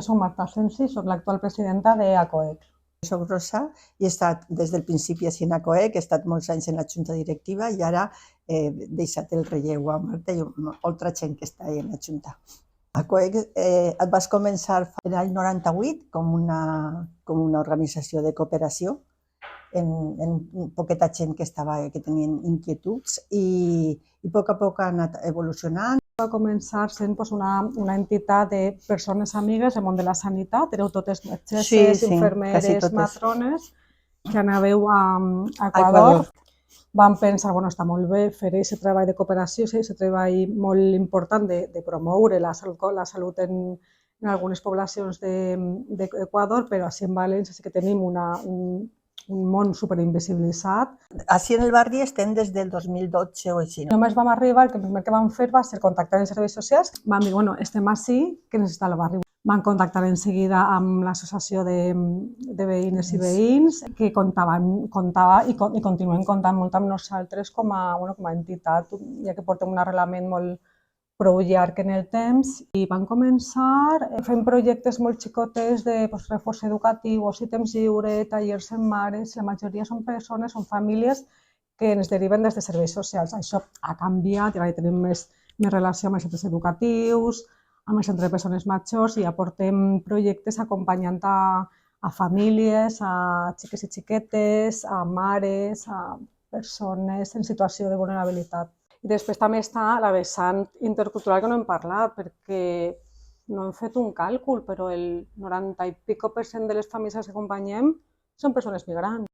soc Marta Sensi, soc l'actual presidenta d'ACOEC. Soc Rosa i he estat des del principi a ACOEC, he estat molts anys en la junta directiva i ara he deixat el relleu a Marta i altra gent que està en la junta. ACOEC et vas començar l'any 98 com una organització de cooperació en poqueta gent que tenien inquietuds i a poc ha anat evolucionant. Va començar sent una entitat de persones amigues del món de la sanitat, éreu totes metgesses, infermeres, matrones, que anàveu a Equador. Vam pensar, està molt bé fer aquest treball de cooperació, aquest treball molt important de promoure la salut en algunes poblacions d'Equador, però així en València sí que tenim un món superinvisibilitzat. Així en el barri estem des del 2012 o així. Només vam arribar, el primer que vam fer va ser contactar els serveis socials. Vam dir, estem així, què necessita el barri? Vam contactar en seguida amb l'associació de veïnes i veïns, que comptava i continuem comptant molt amb nosaltres com a entitat, ja que portem un arrelament molt prou llarg en el temps, i van començar fent projectes molt xicotets de reforç educatiu, oci temps lliure, tallers en mares. La majoria són persones, són famílies que ens deriven des de serveis socials. Això ha canviat i ara tenim més relació amb els centres educatius, amb el centre de persones majors, i ja portem projectes acompanyant a famílies, a xiques i xiquetes, a mares, a persones en situació de vulnerabilitat. I després també està la vessant intercultural que no hem parlat, perquè no hem fet un càlcul, però el 90% i pico de les famílies que acompanyem són persones migrants.